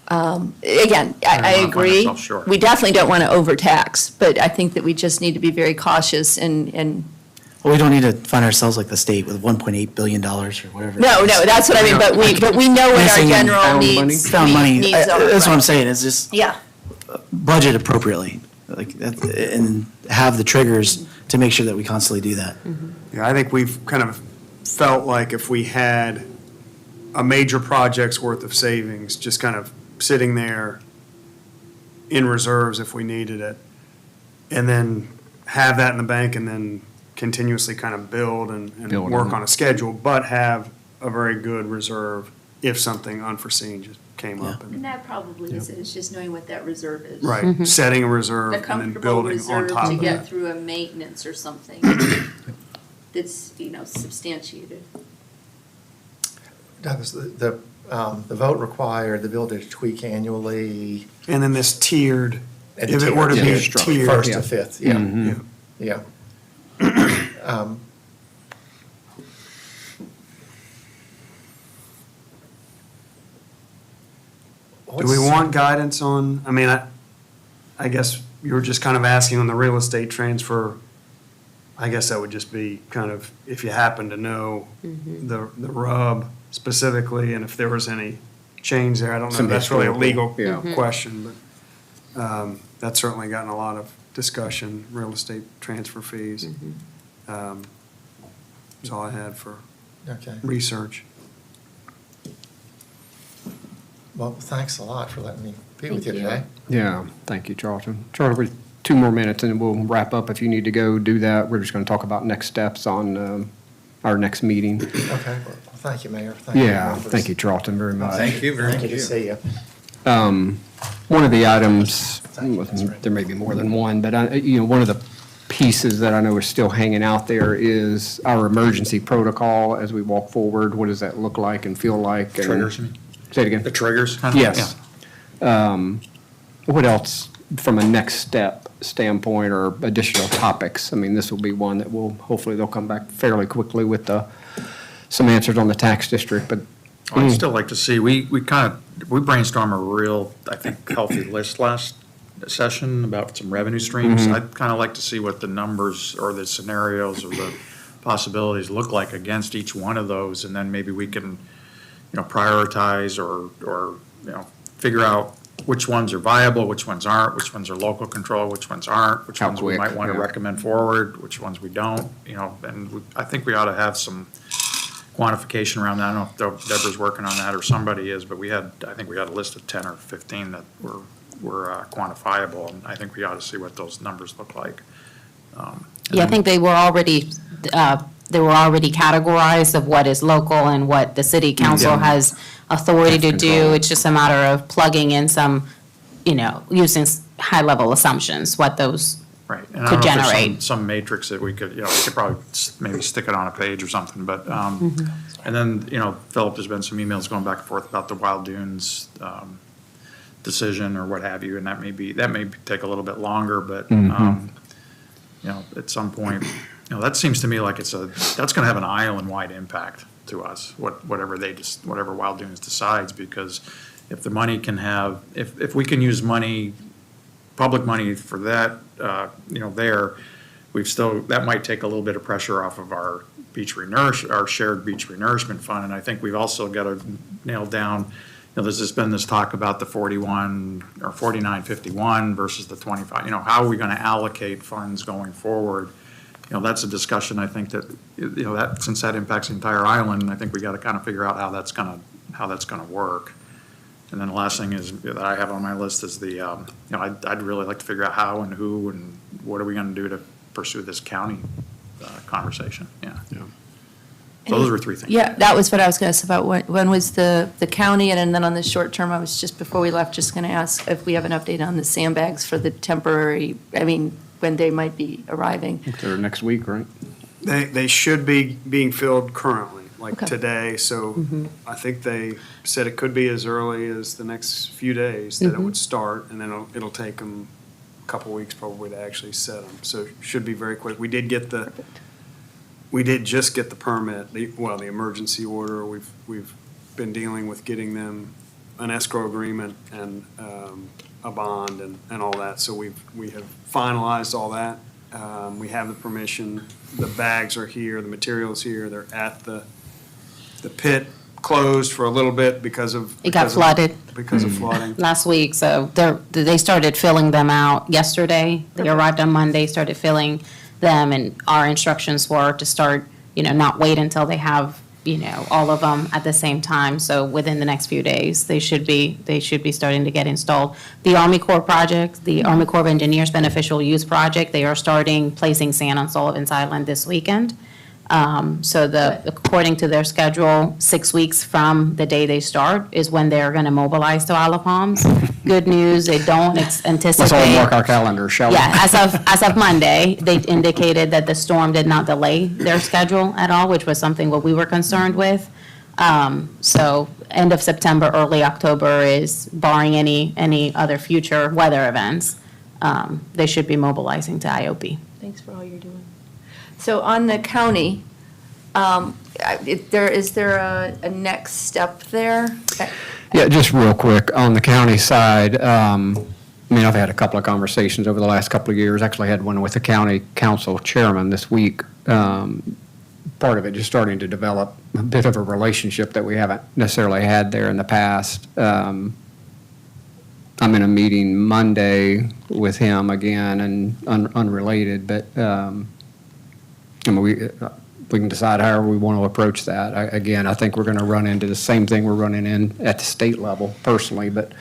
Again, I don't wanna find agree. ourselves short. We definitely don't want to overtax, but I think that we just need to be very cautious and, Well, we don't need to find ourselves like the state with $1.8 billion or whatever. no, that's what I mean, but we know what our Missing general found money? needs. Found money. needs That's are, what I'm right. saying, it's just Yeah. budget appropriately, and have the triggers to make sure that we constantly do that. Yeah, I think we've kind of felt like if we had a major project's worth of savings, just kind of sitting there in reserves if we needed it, and then have that in the bank, and then continuously kind of build and Build work on it. on a schedule, but have a very good reserve if something unforeseen just came up. And that probably is it, it's just knowing what that reserve is. Right, setting a reserve A and then comfortable building on reserve top to of get that. through a maintenance or something that's, substantiated. Douglas, the vote required the ability to tweak annually. And then this tiered, and if it were to be tiered, tiered. First yeah. to fifth, yeah, Mhm. yeah. Do we want guidance on, I guess you were just kind of asking on the real estate transfer. I guess that would just be kind of, if you happen to know the rub specifically, and if there was any change there, I don't know, Some that's really a historical, legal yeah. question, but that's certainly gotten a lot of discussion, real estate transfer fees. That's all I had for Okay, research. well, thanks a lot for letting me be with you Thank you. today. Yeah, thank you, Charlton. Charlton, we're 2 more minutes and we'll wrap up. If you need to go do that, we're just going to talk about next steps on our next meeting. Okay, well, thank you, Mayor. Thank you, Yeah, members. thank you, Charlton, very much. Thank you very Thank much. you to see you. One of the items, Thank you, that's right. there may be more than one, but one of the pieces that I know is still hanging out there is our emergency protocol as we walk forward. What does that look like and feel like? and- Triggers, you mean? Say it again. The triggers? Yes. What else from a next step standpoint or additional topics? I mean, this will be one that hopefully they'll come back fairly quickly with some answers on the tax district, but. I'd still like to see, we brainstormed a real, I think, healthy list last session about some revenue streams. I'd kind of like to see what the numbers or the scenarios or the possibilities look like against each one of those, and then maybe we can, prioritize or figure out which ones are viable, which ones aren't, which ones are local control, which ones aren't, which How ones we quick, might want to yeah. recommend forward, which ones we don't, and I think we ought to have some quantification around that. I don't know if Deborah's working on that or somebody is, but I think we had a list of 10 or 15 that were quantifiable, and I think we ought to see what those numbers look like. Yeah, I think they were already categorized of what is local and what the city council Yeah. has authority to Tax do. control. It's just a matter of plugging in some, using high-level assumptions, what those, Right. And I Could don't know if there's generate. some matrix that we could probably maybe stick it on a page or something, but, and then, Philip, there's been some emails going back and forth about the Wild Dunes decision or what have you, and that may take a little bit longer, but, at some point, that seems to me like that's gonna have an island-wide impact to us, whatever Wild Dunes decides, because if the money can have, if we can use money, public money for that, that might take a little bit of pressure off of our our shared beach renourishment fund, and I think we've also got to nail down, there's just been this talk about the 41 or 4951 versus the 25, how are we going to allocate funds going forward? That's a discussion, I think that, since that impacts the entire island, I think we got to kind of figure out how that's going to work. And then the last thing is, that I have on my list is I'd really like to figure out how and who and what are we going to do to pursue this county conversation, yeah. So those were three things. Yeah, that was what I was going to ask about. When was the county, and then on the short term, I was just, before we left, just going to ask if we have an update on the sandbags for the temporary, when they might be arriving. They're next week, right? They should be being filled currently, like Okay. today, so I think they said it could be as early as the next few days that it would start, and then it'll take them a couple weeks probably to actually set them, so it should be very quick. We did just get the permit, the emergency order. We've been dealing with getting them an escrow agreement and a bond and all that, so we have finalized all that. We have the permission, the bags are here, the material's here, they're at the pit, closed for a little bit because of. It got flooded. Because of flooding. last week, so they started filling them out yesterday. They arrived on Monday, started filling them, and our instructions were to start, not wait until they have, all of them at the same time. So within the next few days, they should be starting to get installed. The Army Corps project, the Army Corps of Engineers Beneficial Use Project, they are starting placing sand on Sullivan's Island this weekend. According to their schedule, 6 weeks from the day they start is when they're going to mobilize to Isle of Palms. Good news, they don't anticipate. Let's all mark our calendars, shall we? Yeah, as of Monday, they indicated that the storm did not delay their schedule at all, which was something what we were concerned with. So end of September, early October is barring any other future weather events. They should be mobilizing to IOP. Thanks for all you're doing. So on the county, is there a next step there? Yeah, just real quick, on the county side, I've had a couple of conversations over the last couple of years. Actually had one with the county council chairman this week. Part of it just starting to develop a bit of a relationship that we haven't necessarily had there in the past. I'm in a meeting Monday with him again, and unrelated, but we can decide however we want to approach that. I think we're going to run into the same thing we're running in at the state level personally, but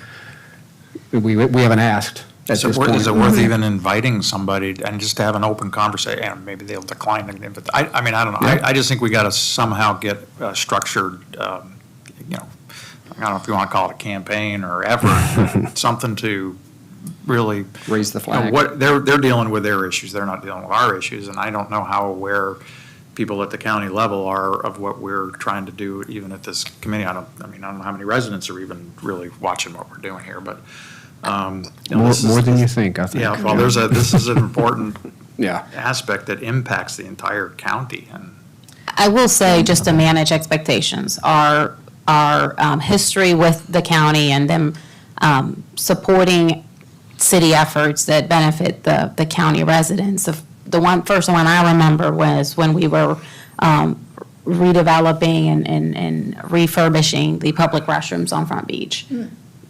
we haven't asked at this point. Is it worth even inviting somebody and just to have an open conversation? And maybe they'll decline to invite. I don't know. Yeah. I just think we got to somehow get structured, I don't know if you want to call it a campaign or effort, something to really Raise the flag. they're dealing with their issues. They're not dealing with our issues, and I don't know how aware people at the county level are of what we're trying to do, even at this committee. I don't know how many residents are even really watching what we're doing here, but More than you think, I think. yeah. Well, this is an important Yeah. aspect that impacts the entire county, and I will say, just to manage expectations, our history with the county and them supporting city efforts that benefit the county residents. The first one I remember was when we were redeveloping and refurbishing the public restrooms on Front Beach.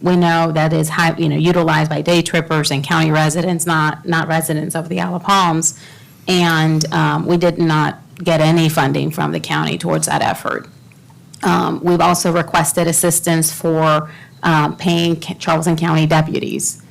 We know that is utilized by day trippers and county residents, not residents of the Isle of Palms. And we did not get any funding from the county towards that effort. We've also requested assistance for paying Charleston County deputies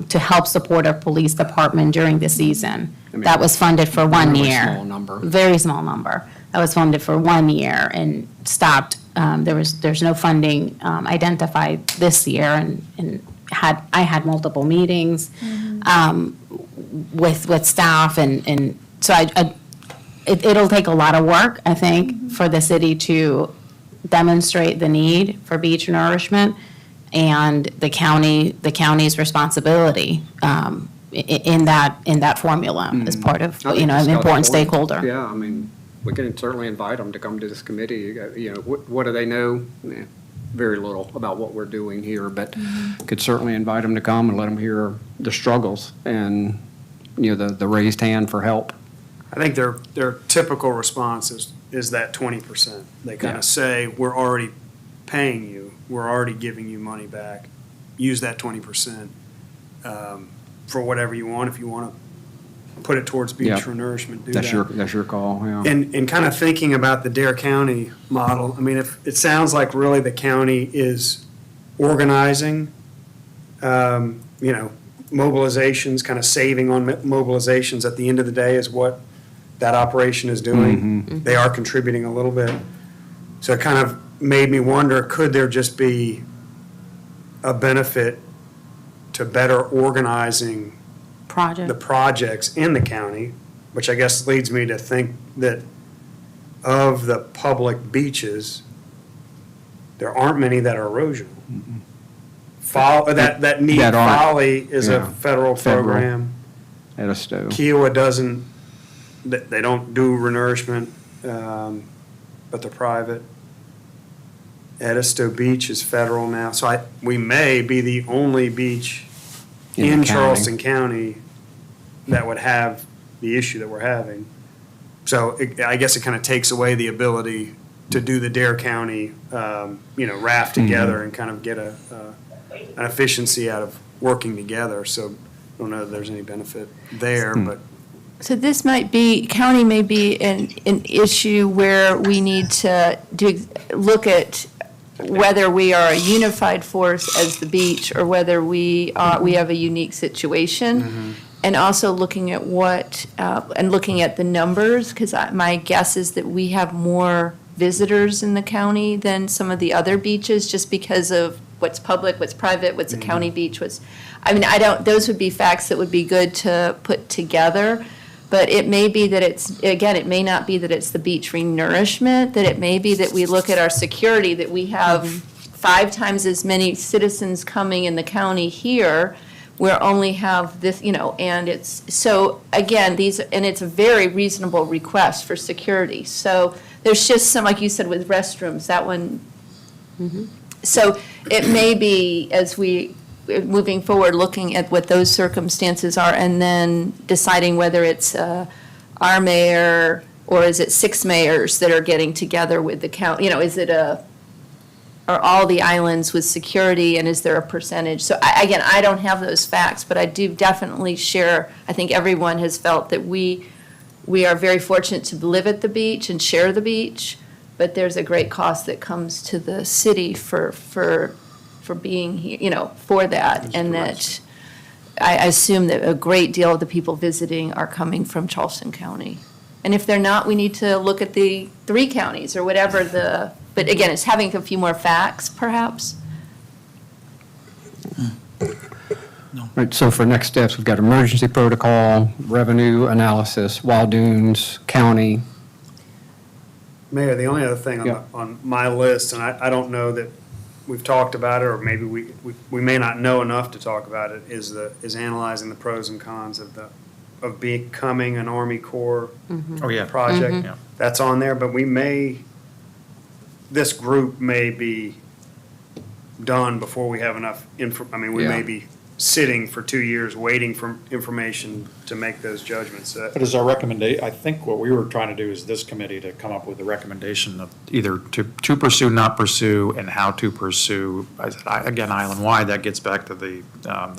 to help support our police department during the season. That was funded for 1 Really year. small number. Very small number. That was funded for 1 year and stopped. There's no funding identified this year, and I had multiple meetings with staff, and so it'll take a lot of work, I think, for the city to demonstrate the need for beach nourishment. and the county's responsibility in that formula as part of, I think an Scott's important point. stakeholder. Yeah, I mean, we can certainly invite them to come to this committee. What do they know? Very little about what we're doing here, but could certainly invite them to come and let them hear the struggles and, the raised hand for help. I think their typical response is that 20%. They kind Yeah. of say, we're already paying you, we're already giving you money back. Use that 20% for whatever you want. If you want to put it towards beach Yeah. renourishment, do That's that. that's your call, yeah. And kind of thinking about the Dare County model, I mean, if, it sounds like really the county is organizing, mobilizations, kind of saving on mobilizations at the end of the day is what that operation is doing. They are contributing a little bit. So it kind of made me wonder, could there just be a benefit to better organizing the Project. projects in the county, which I guess leads me to think that of the public beaches, there aren't many that are erosional. That need That aren't. Folly is a Yeah. federal Federal. program. At a stove. Kiowa doesn't, they don't do renourishment, but they're private. Edisto Beach is federal now, so we may be the only beach In the in county. Charleston County that would have the issue that we're having. So I guess it kind of takes away the ability to do the Dare County, raft together and kind of get an efficiency out of working together. So I don't know if there's any benefit there, but So this county may be an issue where we need to look at whether we are a unified force as the beach or whether we have a unique situation. And also looking at looking at the numbers, because my guess is that we have more visitors in the county than some of the other beaches, just because of what's public, what's private, what's a county beach, those would be facts that would be good to put together. But it may be that it may not be that it's the beach renourishment, that it may be that we look at our security, that we have 5 times as many citizens coming in the county here, where only have this, and so again, and it's a very reasonable request for security. So there's just some, like you said, with restrooms, that one. So it may be, as moving forward, looking at what those circumstances are, and then deciding whether it's our mayor, or is it 6 mayors that are getting together with the county, is it are all the islands with security, and is there a percentage? So I don't have those facts, but I do definitely share, I think everyone has felt that we are very fortunate to live at the beach and share the beach, but there's a great cost that comes to the city for being here, for that. And that I assume that a great deal of the people visiting are coming from Charleston County. And if they're not, we need to look at the 3 counties or whatever but again, it's having a few more facts, perhaps. Right, so for next steps, we've got emergency protocol, revenue analysis, Wild Dunes, county. Mayor, the only other thing Yeah. on my list, and I don't know that we've talked about it, or maybe we may not know enough to talk about it, is analyzing the pros and cons of becoming an Army Corps Oh, yeah. project. Yeah. That's on there, but this group may be done before we have enough we may Yeah. be sitting for 2 years waiting for information to make those judgments. But as our recommendation, I think what we were trying to do is this committee to come up with a recommendation of either to pursue, not pursue, and how to pursue. Again, island-wide, that gets back to the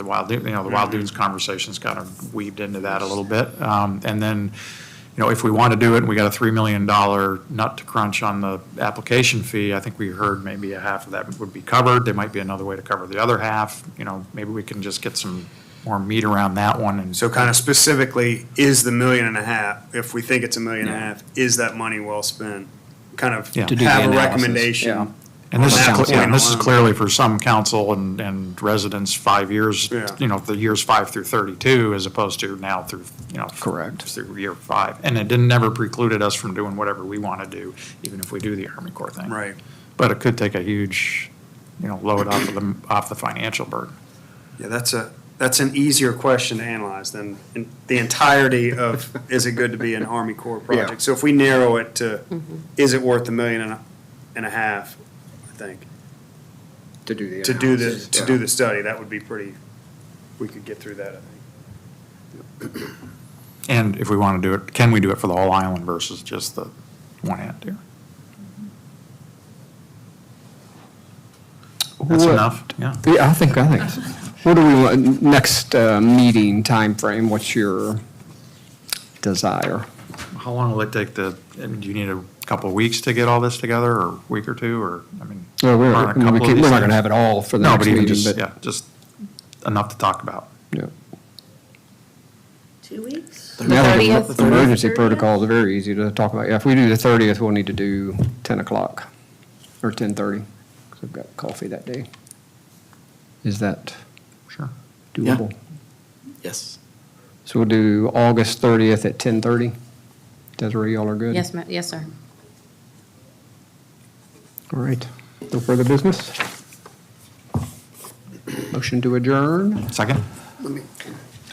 Wild Dunes, the Wild Dunes conversation's kind of weaved into that a little bit. And then, if we want to do it and we got a $3 million nut to crunch on the application fee, I think we heard maybe a half of that would be covered. There might be another way to cover the other half. Maybe we can just get some more meat around that one. And So kind of specifically, is the $1.5 million, if we think it's $1.5 million, is that money well spent? Kind of Yeah. To do the have a analysis, recommendation. yeah. And this on is, that this point is alone. clearly for some council and residents, 5 years, Yeah. the years 5 through 32, as opposed to now through, Correct. through year 5. And it never precluded us from doing whatever we want to do, even if we do the Army Corps thing. Right. But it could take a huge load off the financial burden. Yeah, that's an easier question to analyze than the entirety of, is it good to be an Army Corps project? Yeah. So if we narrow it to, is it worth $1.5 million, I think, To do the to do analysis, to yeah. do the study, that would be pretty, we could get through that, I think. And if we want to do it, can we do it for the whole island versus just the one end there? That's What- enough, yeah. Yeah, I think so. What do we want, next meeting timeframe, what's your desire? How long will it take do you need a couple of weeks to get all this together, or a week or two, or, I mean? Well, on a couple of these we're not going things? to have it all for the No, next but even meeting, just, but. yeah, just enough to talk about. Yeah. 2 weeks? I mean, I think 30th? the emergency 30th? protocols are very easy to talk about. Yeah, if we do the 30th, we'll need to do 10 o'clock or 10:30, because I've got coffee that day. Is that Sure. doable? Yes. So we'll do August 30th at 10:30. Desiree, y'all are good? Yes, sir. All right. No further business? Motion to adjourn. Second?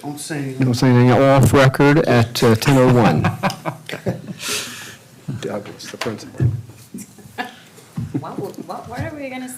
Don't say. Don't say anything off record at 10:01. Doug is the principal. What are we gonna